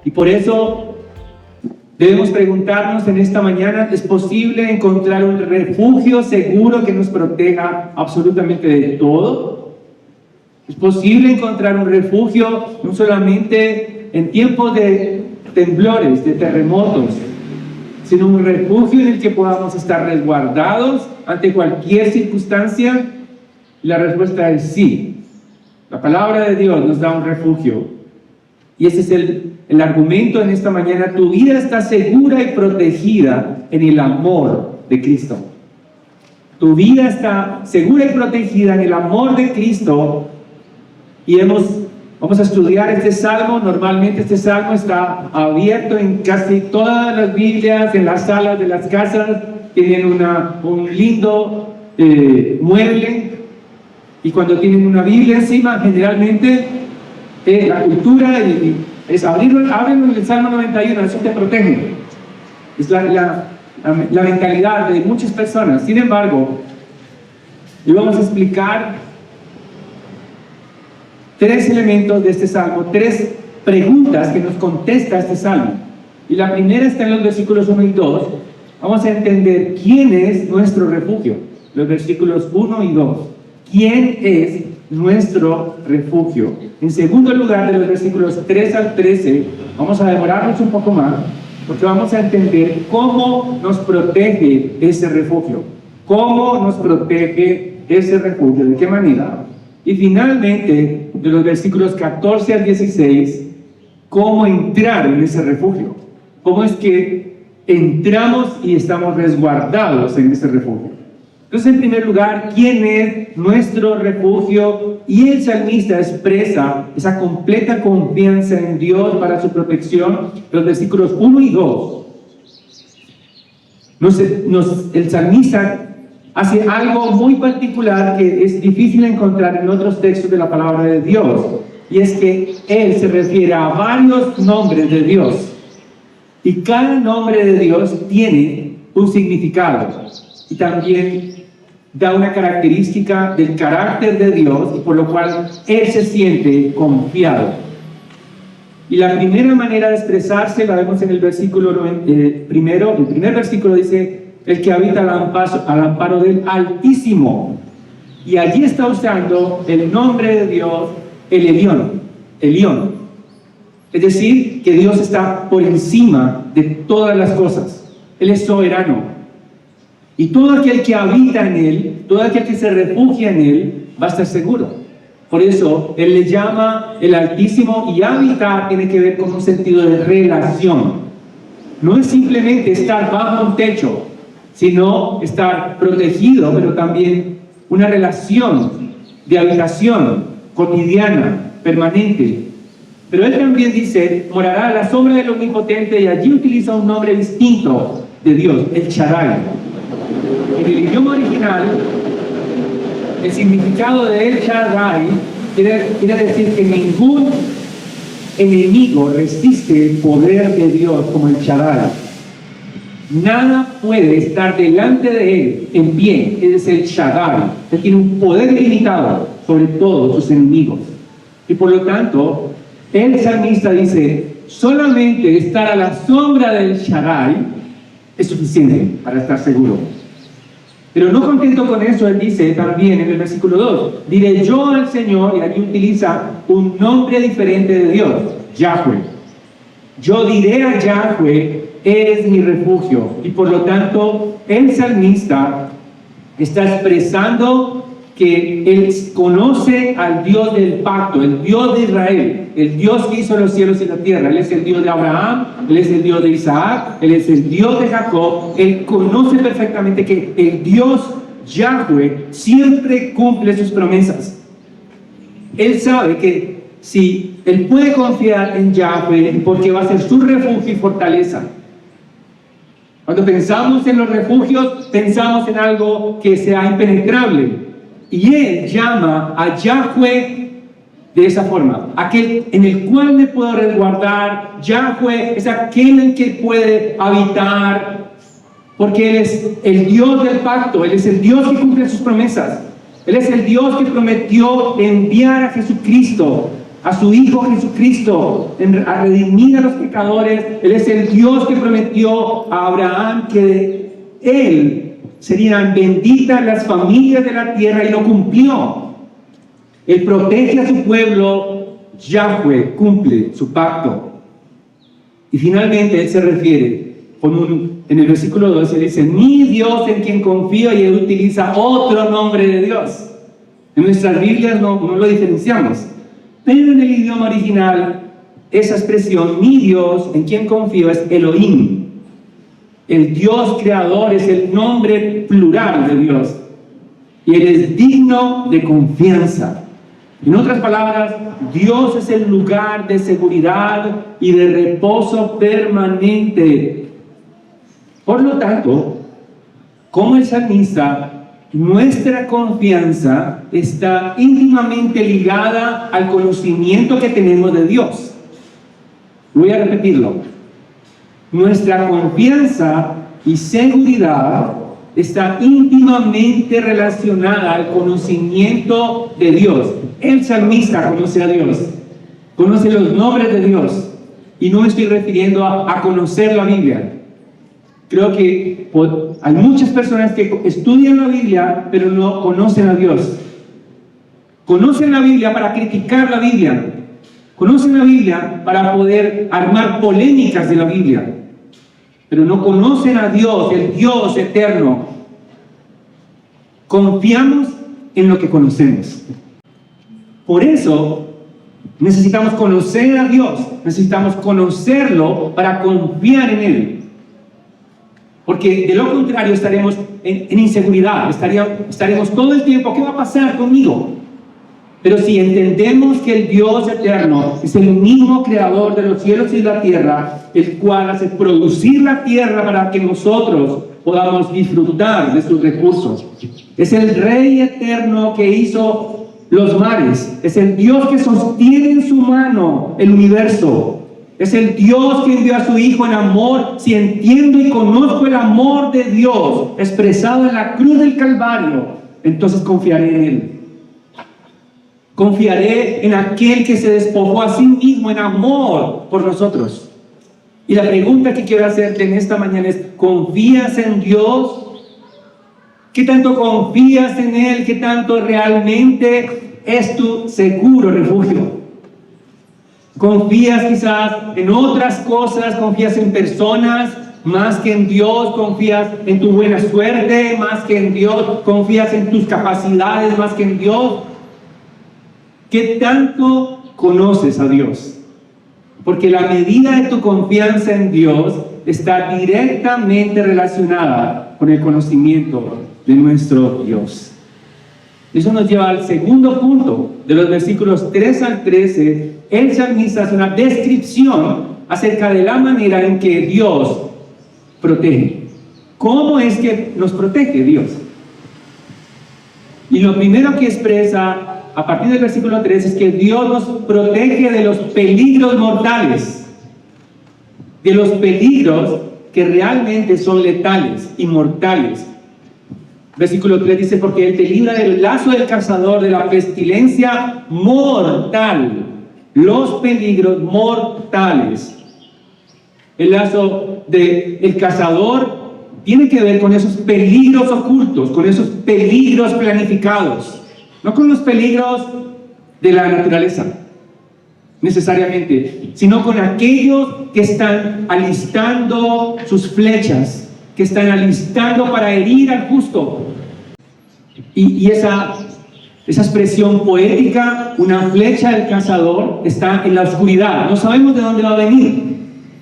Y por eso debemos preguntarnos en esta mañana, ¿es posible encontrar un refugio seguro que nos proteja absolutamente de todo? ¿Es posible encontrar un refugio no solamente en tiempos de temblores, de terremotos, sino un refugio en el que podamos estar resguardados ante cualquier circunstancia? Y la respuesta es sí. La palabra de Dios nos da un refugio. Y ese es el argumento en esta mañana. Tu vida está segura y protegida en el amor de Cristo. Tu vida está segura y protegida en el amor de Cristo. Y vamos a estudiar este salmo. Normalmente este salmo está abierto en casi todas las Biblias, en las salas de las casas. Tienen un lindo mueble. Y cuando tienen una Biblia encima, generalmente la cultura es ábrelo en el Salmo 91, eso te protege. Es la mentalidad de muchas personas. Sin embargo, hoy vamos a explicar 3 elementos de este salmo, 3 preguntas que nos contesta este salmo. Y la primera está en los versículos 1 y 2. Vamos a entender quién es nuestro refugio. Los versículos 1 y 2. ¿Quién es nuestro refugio? En segundo lugar, de los versículos 3 al 13, vamos a demorarnos un poco más, porque vamos a entender cómo nos protege ese refugio. ¿Cómo nos protege ese refugio? ¿De qué manera? Y finalmente, de los versículos 14 al 16, ¿cómo entrar en ese refugio? ¿Cómo es que entramos y estamos resguardados en ese refugio? Entonces, en primer lugar, ¿quién es nuestro refugio? Y el salmista expresa esa completa confianza en Dios para su protección. Los versículos 1 y 2. El salmista hace algo muy particular que es difícil encontrar en otros textos de la palabra de Dios. Y es que él se refiere a varios nombres de Dios. Y cada nombre de Dios tiene un significado. Y también da una característica del carácter de Dios, y por lo cual él se siente confiado. Y la primera manera de expresarse la vemos en el versículo primero. El primer versículo dice: el que habita al amparo del Altísimo. Y allí está usando el nombre de Dios, el Elión. Es decir, que Dios está por encima de todas las cosas. Él es soberano. Y todo aquel que habita en Él, todo aquel que se refugia en Él, va a estar seguro. Por eso, Él le llama el Altísimo, y habitar tiene que ver con un sentido de relación. No es simplemente estar bajo un techo, sino estar protegido, pero también una relación de habitación cotidiana, permanente. Pero Él también dice: morará a la sombra del Omnipotente, y allí utiliza un nombre distinto de Dios, el Shaddai. En el idioma original, el significado de El Shaddai quiere decir que ningún enemigo resiste el poder de Dios como el Shaddai. Nada puede estar delante de él en pie. Él es el Shaddai. Él tiene un poder ilimitado sobre todos sus enemigos. Y por lo tanto, el salmista dice: solamente estar a la sombra del Shaddai es suficiente para estar seguro. Pero no contento con eso, él dice también en el versículo 2: diré yo al Señor, y aquí utiliza un nombre diferente de Dios, Yahweh. Yo diré a Yahweh: eres mi refugio. Y por lo tanto, el salmista está expresando que él conoce al Dios del pacto, el Dios de Israel, el Dios que hizo los cielos y la tierra. Él es el Dios de Abraham, Él es el Dios de Isaac, Él es el Dios de Jacob. Él conoce perfectamente que el Dios Yahweh siempre cumple sus promesas. Él sabe que si él puede confiar en Yahweh, porque va a ser su refugio y fortaleza. Cuando pensamos en los refugios, pensamos en algo que sea impenetrable. Y él llama a Yahweh de esa forma: aquel en el cual me puedo resguardar. Yahweh es aquel en que puede habitar, porque Él es el Dios del pacto. Él es el Dios que cumple sus promesas. Él es el Dios que prometió enviar a Jesucristo a su Hijo Jesucristo, a redimir a los pecadores. Él es el Dios que prometió a Abraham que de él serían benditas las familias de la tierra, y lo cumplió. Él protege a su pueblo, Yahweh cumple su pacto. Y finalmente él se refiere en el versículo 12, dice: mi Dios en quien confío, y él utiliza otro nombre de Dios. En nuestras Biblias no lo diferenciamos, pero en el idioma original esa expresión, mi Dios en quien confío, es Elohim. El Dios creador es el nombre plural de Dios, y Él es digno de confianza. En otras palabras, Dios es el lugar de seguridad y de reposo permanente. Por lo tanto, como el salmista, nuestra confianza está íntimamente ligada al conocimiento que tenemos de Dios. Voy a repetirlo. Nuestra confianza y seguridad está íntimamente relacionada al conocimiento de Dios. El salmista conoce a Dios, conoce los nombres de Dios, y no me estoy refiriendo a conocer la Biblia. Creo que hay muchas personas que estudian la Biblia, pero no conocen a Dios. Conocen la Biblia para criticar la Biblia. Conocen la Biblia para poder armar polémicas de la Biblia. Pero no conocen a Dios, el Dios eterno. Confiamos en lo que conocemos. Por eso necesitamos conocer a Dios, necesitamos conocerlo para confiar en Él. Porque de lo contrario estaremos en inseguridad, estaremos todo el tiempo: ¿qué va a pasar conmigo? Pero si entendemos que el Dios eterno es el mismo creador de los cielos y la tierra, el cual hace producir la tierra para que nosotros podamos disfrutar de sus recursos. Es el Rey eterno que hizo los mares. Es el Dios que sostiene en su mano el universo. Es el Dios que envió a su Hijo en amor. Si entiendo y conozco el amor de Dios expresado en la cruz del Calvario, entonces confiaré en Él. Confiaré en aquel que se despojó a sí mismo en amor por nosotros. Y la pregunta que quiero hacerte en esta mañana es: ¿confías en Dios? ¿Qué tanto confías en Él? ¿Qué tanto realmente es tu seguro refugio? ¿Confías quizás en otras cosas? ¿Confías en personas más que en Dios? ¿Confías en tu buena suerte más que en Dios? ¿Confías en tus capacidades más que en Dios? ¿Qué tanto conoces a Dios? Porque la medida de tu confianza en Dios está directamente relacionada con el conocimiento de nuestro Dios. Eso nos lleva al segundo punto. De los versículos 3 al 13, el salmista hace una descripción acerca de la manera en que Dios protege. ¿Cómo es que nos protege Dios? Y lo primero que expresa a partir del versículo 3 es que Dios nos protege de los peligros mortales, de los peligros que realmente son letales y mortales. Versículo 3 dice: porque Él te libra del lazo del cazador, de la pestilencia mortal. Los peligros mortales. El lazo del cazador tiene que ver con esos peligros ocultos, con esos peligros planificados. No con los peligros de la naturaleza, necesariamente, sino con aquellos que están alistando sus flechas, que están alistando para herir al justo. Y esa expresión poética, una flecha del cazador, está en la oscuridad. No sabemos de dónde va a venir,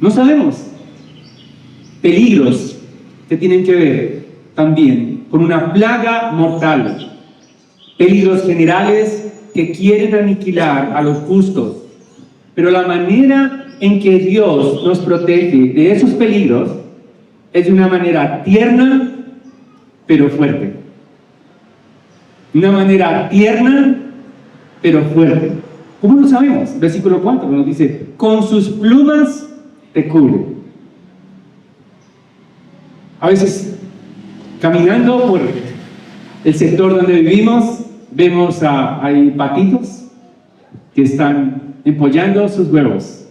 no sabemos. Peligros que tienen que ver también con una plaga mortal. Peligros generales que quieren aniquilar a los justos. Pero la manera en que Dios nos protege de esos peligros es de una manera tierna, pero fuerte. Una manera tierna, pero fuerte. ¿Cómo lo sabemos? Versículo 4 nos dice: con sus plumas te cubre. A veces, caminando por el sector donde vivimos, vemos hay patitos que están empollando sus huevos.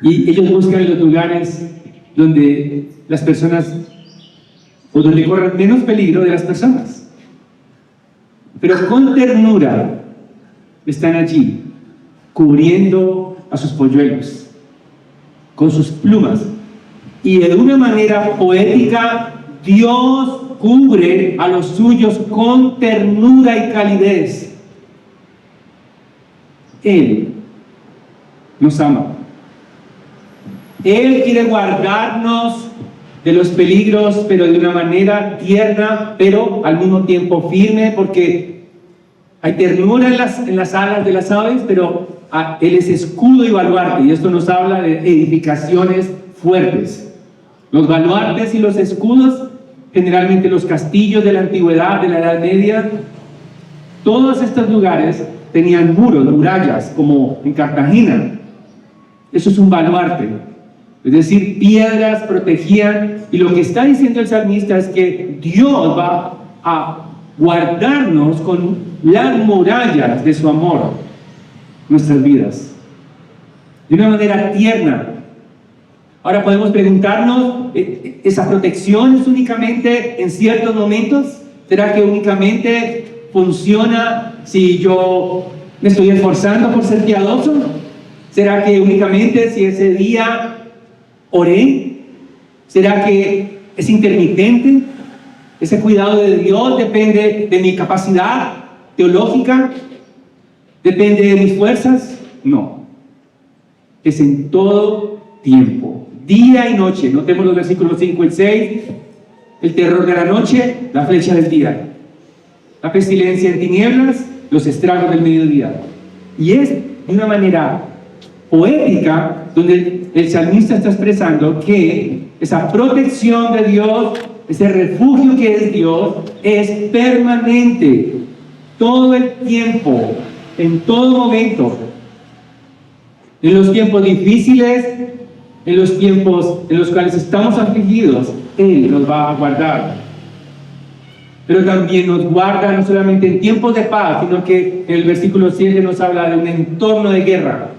Y ellos buscan los lugares donde las personas, o donde corren menos peligro de las personas. Pero con ternura están allí, cubriendo a sus polluelos con sus plumas. Y de una manera poética, Dios cubre a los suyos con ternura y calidez. Él nos ama. Él quiere guardarnos de los peligros, pero de una manera tierna, pero al mismo tiempo firme, porque hay ternura en las alas de las aves, pero Él es escudo y baluarte, y esto nos habla de edificaciones fuertes. Los baluartes y los escudos, generalmente los castillos de la antigüedad, de la Edad Media, todos estos lugares tenían muros, murallas, como en Cartagena. Eso es un baluarte. Es decir, piedras protegían, y lo que está diciendo el salmista es que Dios va a guardarnos con las murallas de su amor, nuestras vidas, de una manera tierna. Ahora podemos preguntarnos, ¿esa protección es únicamente en ciertos momentos? ¿Será que únicamente funciona si yo me estoy esforzando por ser piadoso? ¿Será que únicamente si ese día oré? ¿Será que es intermitente? ¿Ese cuidado de Dios depende de mi capacidad teológica? ¿Depende de mis fuerzas? No. Es en todo tiempo, día y noche. Notemos los versículos 5 y 6. El terror de la noche, la flecha del día. La pestilencia en tinieblas, los estragos del mediodía. Y es de una manera poética donde el salmista está expresando que esa protección de Dios, ese refugio que es Dios, es permanente, todo el tiempo, en todo momento. En los tiempos difíciles, en los tiempos en los cuales estamos afligidos, Él nos va a guardar. Pero también nos guarda no solamente en tiempos de paz, sino que en el versículo 7 nos habla de un entorno de guerra.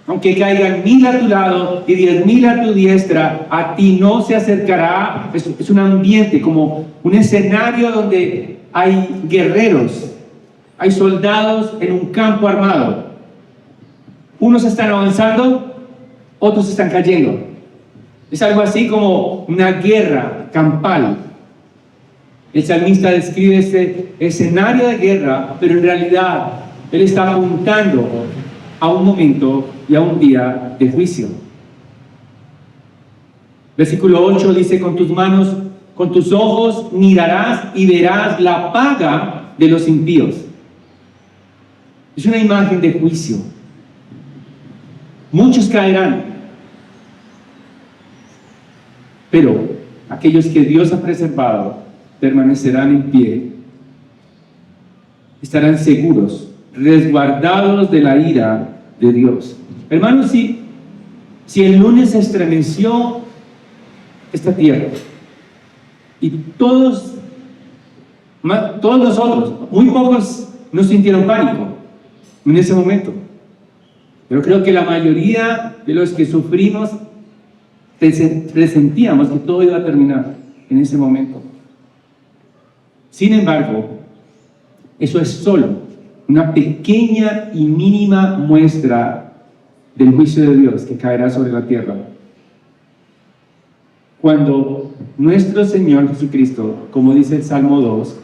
Aunque caigan 1000 a tu lado y 10.000 a tu diestra, a ti no se acercará. Es un ambiente, como un escenario donde hay guerreros, hay soldados en un campo armado. Unos están avanzando, otros están cayendo. Es algo así como una guerra campal. El salmista describe este escenario de guerra, pero en realidad él está apuntando a un momento y a un día de juicio. Versículo 8 dice: con tus manos, con tus ojos mirarás y verás la paga de los impíos. Es una imagen de juicio. Muchos caerán, pero aquellos que Dios ha preservado permanecerán en pie, estarán seguros, resguardados de la ira de Dios. Hermanos, si el lunes se estremeció esta tierra y todos nosotros, muy pocos nos sintieron pánico en ese momento, pero creo que la mayoría de los que sufrimos presentíamos que todo iba a terminar en ese momento. Sin embargo, eso es solo una pequeña y mínima muestra del juicio de Dios que caerá sobre la tierra. Cuando nuestro Señor Jesucristo, como dice el Salmo 2,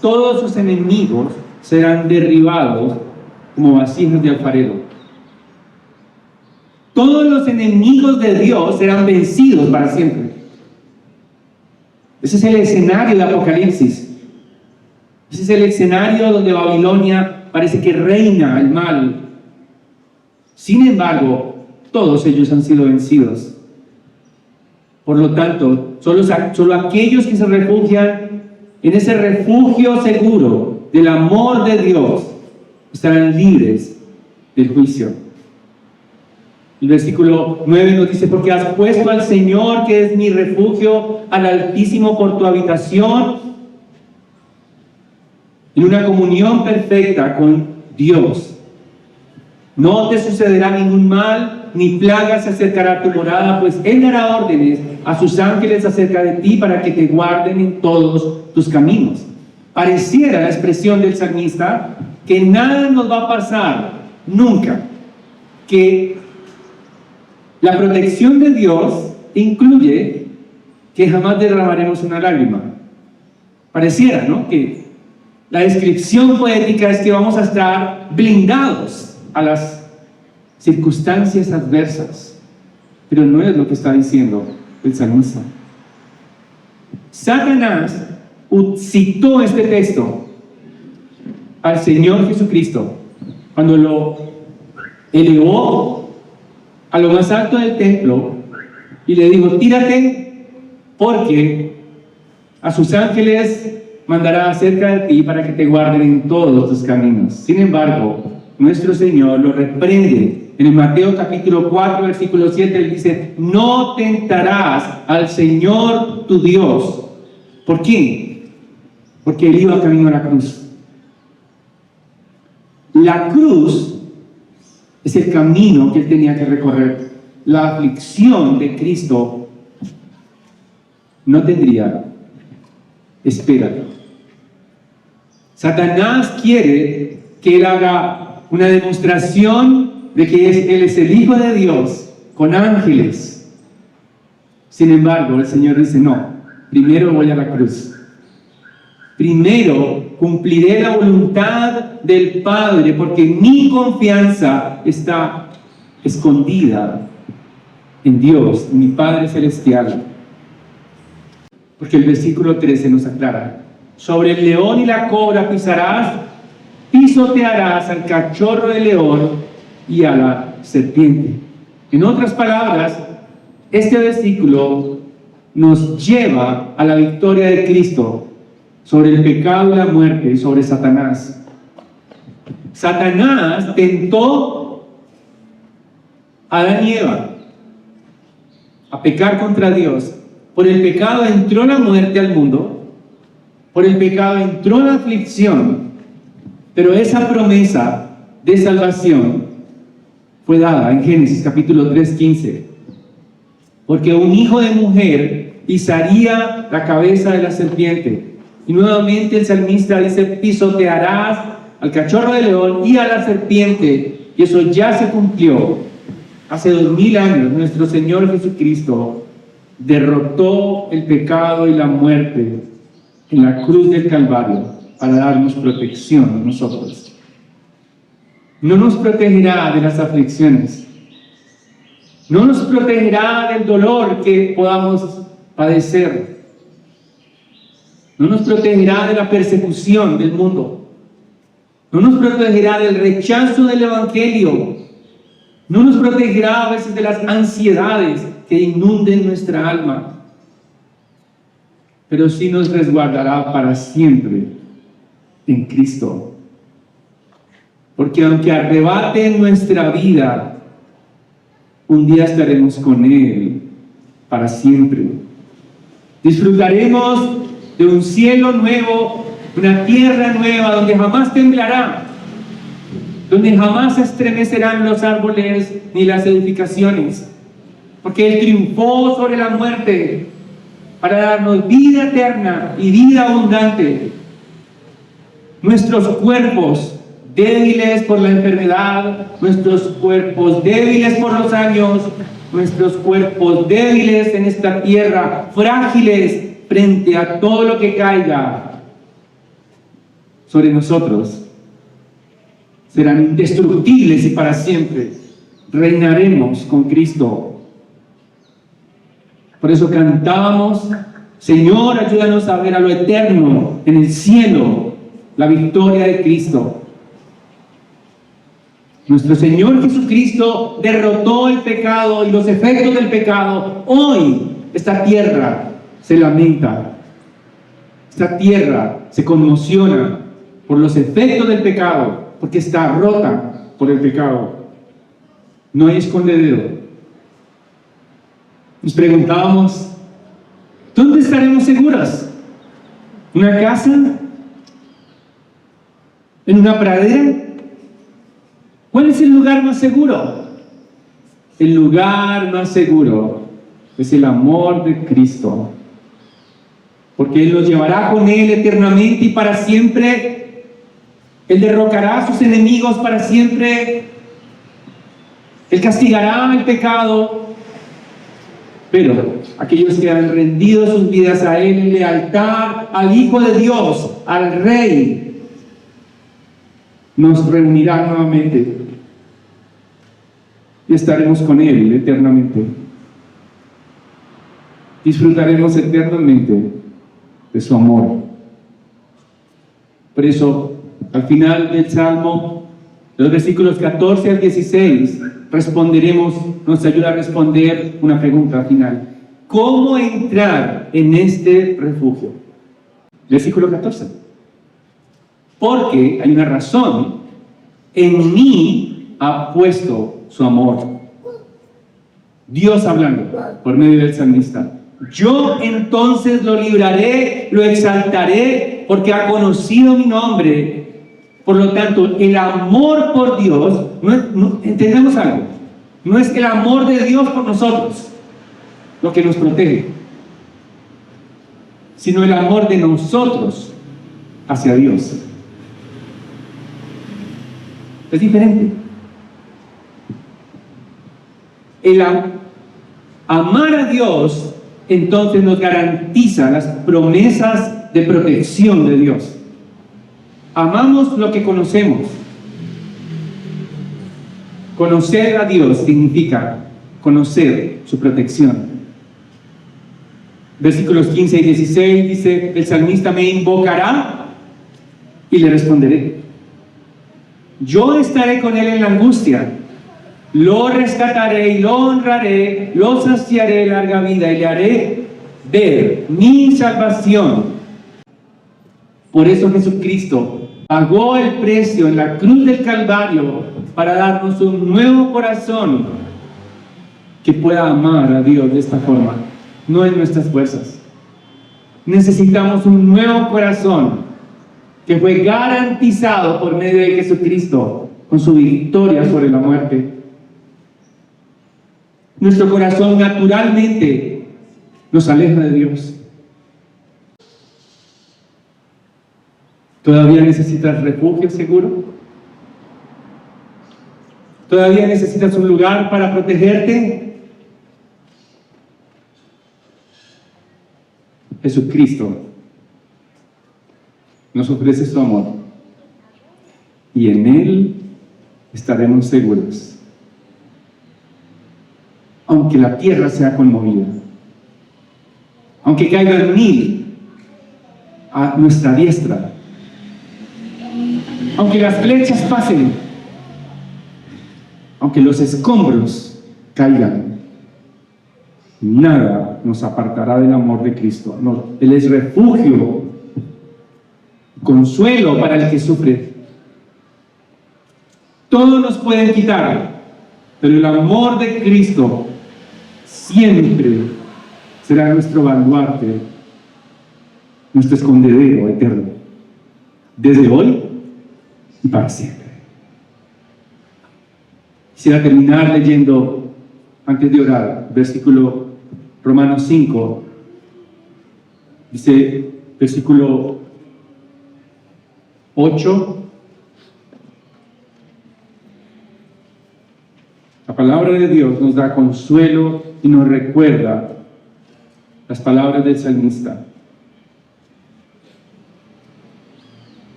todos sus enemigos serán derribados como vasijas de alfarero. Todos los enemigos de Dios serán vencidos para siempre. Ese es el escenario de Apocalipsis. Ese es el escenario donde Babilonia parece que reina el mal. Sin embargo, todos ellos han sido vencidos. Por lo tanto, solo aquellos que se refugian en ese refugio seguro del amor de Dios estarán libres del juicio. El versículo 9 nos dice: porque has puesto al Señor, que es mi refugio, al Altísimo por tu habitación, en una comunión perfecta con Dios. No te sucederá ningún mal, ni plaga se acercará a tu morada, pues Él dará órdenes a sus ángeles acerca de ti para que te guarden en todos tus caminos. Pareciera la expresión del salmista que nada nos va a pasar nunca, que la protección de Dios incluye que jamás derramaremos una lágrima. Pareciera, ¿no?, que la descripción poética es que vamos a estar blindados a las circunstancias adversas, pero no es lo que está diciendo el salmista. Satanás citó este texto al Señor Jesucristo cuando lo elevó a lo más alto del templo y le dijo: tírate, porque a sus ángeles mandará acerca de ti para que te guarden en todos tus caminos. Sin embargo, nuestro Señor lo reprende. En el Mateo capítulo 4, versículo 7, Él dice: no tentarás al Señor tu Dios. ¿Por qué? Porque Él iba camino a la cruz. La cruz es el camino que Él tenía que recorrer. La aflicción de Cristo no tendría espera. Satanás quiere que Él haga una demostración de que Él es el Hijo de Dios con ángeles. Sin embargo, el Señor dice: no, primero voy a la cruz. Primero cumpliré la voluntad del Padre, porque mi confianza está escondida en Dios, mi Padre Celestial. Porque el versículo 13 nos aclara: sobre el león y la cobra pisarás, pisotearás al cachorro de león y a la serpiente. En otras palabras, este versículo nos lleva a la victoria de Cristo sobre el pecado y la muerte y sobre Satanás. Satanás tentó a Adán y Eva a pecar contra Dios. Por el pecado entró la muerte al mundo, por el pecado entró la aflicción, pero esa promesa de salvación fue dada en Génesis capítulo 3:15, porque un hijo de mujer pisaría la cabeza de la serpiente. Y nuevamente el salmista dice: pisotearás al cachorro de león y a la serpiente. Y eso ya se cumplió. Hace 2000 años nuestro Señor Jesucristo derrotó el pecado y la muerte en la cruz del Calvario para darnos protección a nosotros. No nos protegerá de las aflicciones, no nos protegerá del dolor que podamos padecer, no nos protegerá de la persecución del mundo, no nos protegerá del rechazo del Evangelio, no nos protegerá a veces de las ansiedades que inunden nuestra alma, pero sí nos resguardará para siempre en Cristo. Porque aunque arrebate nuestra vida, un día estaremos con Él para siempre. Disfrutaremos de un cielo nuevo, una tierra nueva donde jamás temblará, donde jamás se estremecerán los árboles ni las edificaciones, porque Él triunfó sobre la muerte para darnos vida eterna y vida abundante. Nuestros cuerpos débiles por la enfermedad, nuestros cuerpos débiles por los años, nuestros cuerpos débiles en esta tierra, frágiles frente a todo lo que caiga sobre nosotros, serán indestructibles y para siempre reinaremos con Cristo. Por eso cantábamos: Señor, ayúdanos a ver a lo eterno en el cielo, la victoria de Cristo. Nuestro Señor Jesucristo derrotó el pecado y los efectos del pecado. Hoy esta tierra se lamenta, esta tierra se conmociona por los efectos del pecado, porque está rota por el pecado. No hay escondedero. Nos preguntábamos: ¿dónde estaremos seguras? ¿Una casa? ¿En una pradera? ¿Cuál es el lugar más seguro? El lugar más seguro es el amor de Cristo, porque Él nos llevará con Él eternamente y para siempre. Él derrocará a sus enemigos para siempre. Él castigará el pecado. Pero aquellos que han rendido sus vidas a Él en lealtad al Hijo de Dios, al Rey, nos reunirá nuevamente y estaremos con Él eternamente. Disfrutaremos eternamente de su amor. Por eso, al final del Salmo, de los versículos 14 al 16, nos ayuda a responder una pregunta final. ¿Cómo entrar en este refugio? Versículo 14. Porque hay una razón. En mí ha puesto su amor. Dios hablando por medio del salmista. Yo entonces lo libraré, lo exaltaré, porque ha conocido mi nombre. Por lo tanto, el amor por Dios, entendemos algo, no es el amor de Dios por nosotros lo que nos protege, sino el amor de nosotros hacia Dios. Es diferente. El amar a Dios entonces nos garantiza las promesas de protección de Dios. Amamos lo que conocemos. Conocer a Dios significa conocer su protección. Versículos 15 y 16 dice, el salmista me invocará y le responderé. Yo estaré con él en la angustia. Lo rescataré y lo honraré, lo saciaré de larga vida y le haré ver mi salvación. Por eso Jesucristo pagó el precio en la cruz del Calvario para darnos un nuevo corazón que pueda amar a Dios de esta forma, no en nuestras fuerzas. Necesitamos un nuevo corazón que fue garantizado por medio de Jesucristo con su victoria sobre la muerte. Nuestro corazón naturalmente nos aleja de Dios. ¿Todavía necesitas refugio seguro? ¿Todavía necesitas un lugar para protegerte? Jesucristo nos ofrece su amor y en Él estaremos seguros. Aunque la tierra sea conmovida, aunque caigan 1000 a nuestra diestra, aunque las flechas pasen, aunque los escombros caigan, nada nos apartará del amor de Cristo. No, Él es refugio, consuelo para el que sufre. Todo nos pueden quitar, pero el amor de Cristo siempre será nuestro baluarte, nuestro escondedero eterno, desde hoy y para siempre. Quisiera terminar leyendo, antes de orar, versículo Romanos 5, dice, versículo 8, la palabra de Dios nos da consuelo y nos recuerda las palabras del salmista.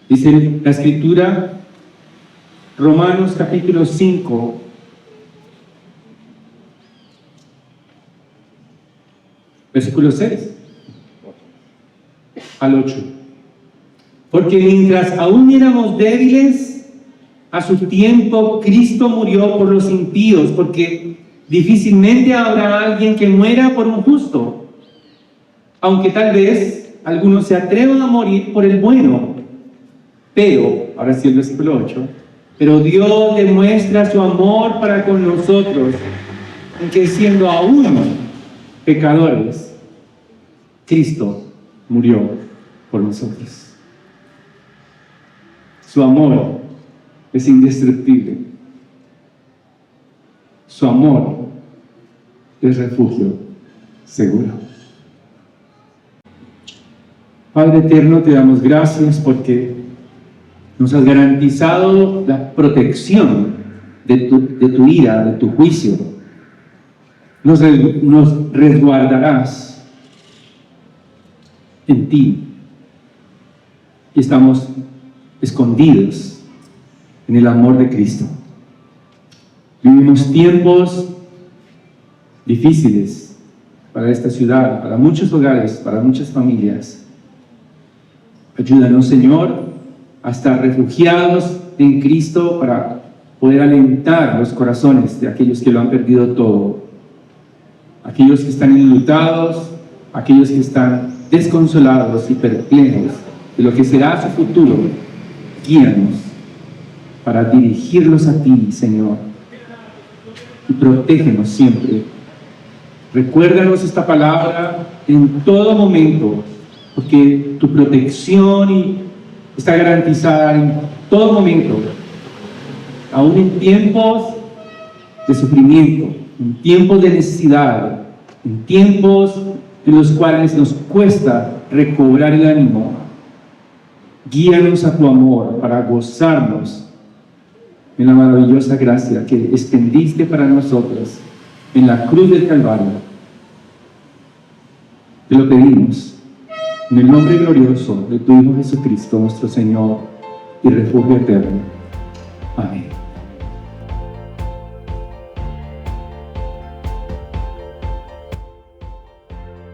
Dice la Escritura, Romanos capítulo 5, versículo 6 al 8. Porque mientras aún éramos débiles, a su tiempo Cristo murió por los impíos, porque difícilmente habrá alguien que muera por un justo, aunque tal vez algunos se atrevan a morir por el bueno. Pero, ahora sí el versículo 8, pero Dios demuestra su amor para con nosotros, en que siendo aún pecadores, Cristo murió por nosotros. Su amor es indestructible. Su amor es refugio seguro. Padre eterno, te damos gracias porque nos has garantizado la protección de tu ira, de tu juicio. Nos resguardarás en ti. Y estamos escondidos en el amor de Cristo. Vivimos tiempos difíciles para esta ciudad, para muchos hogares, para muchas familias. Ayúdanos, Señor, a estar refugiados en Cristo para poder alentar los corazones de aquellos que lo han perdido todo. Aquellos que están enlutados, aquellos que están desconsolados y perplejos de lo que será su futuro. Guíanos para dirigirlos a ti, Señor, y protégenos siempre. Recuérdanos esta palabra en todo momento, porque tu protección está garantizada en todo momento, aún en tiempos de sufrimiento, en tiempos de necesidad, en tiempos en los cuales nos cuesta recobrar el ánimo. Guíanos a tu amor para gozarnos en la maravillosa gracia que extendiste para nosotros en la cruz del Calvario. Te lo pedimos en el nombre glorioso de tu Hijo Jesucristo, nuestro Señor y refugio eterno. Amén.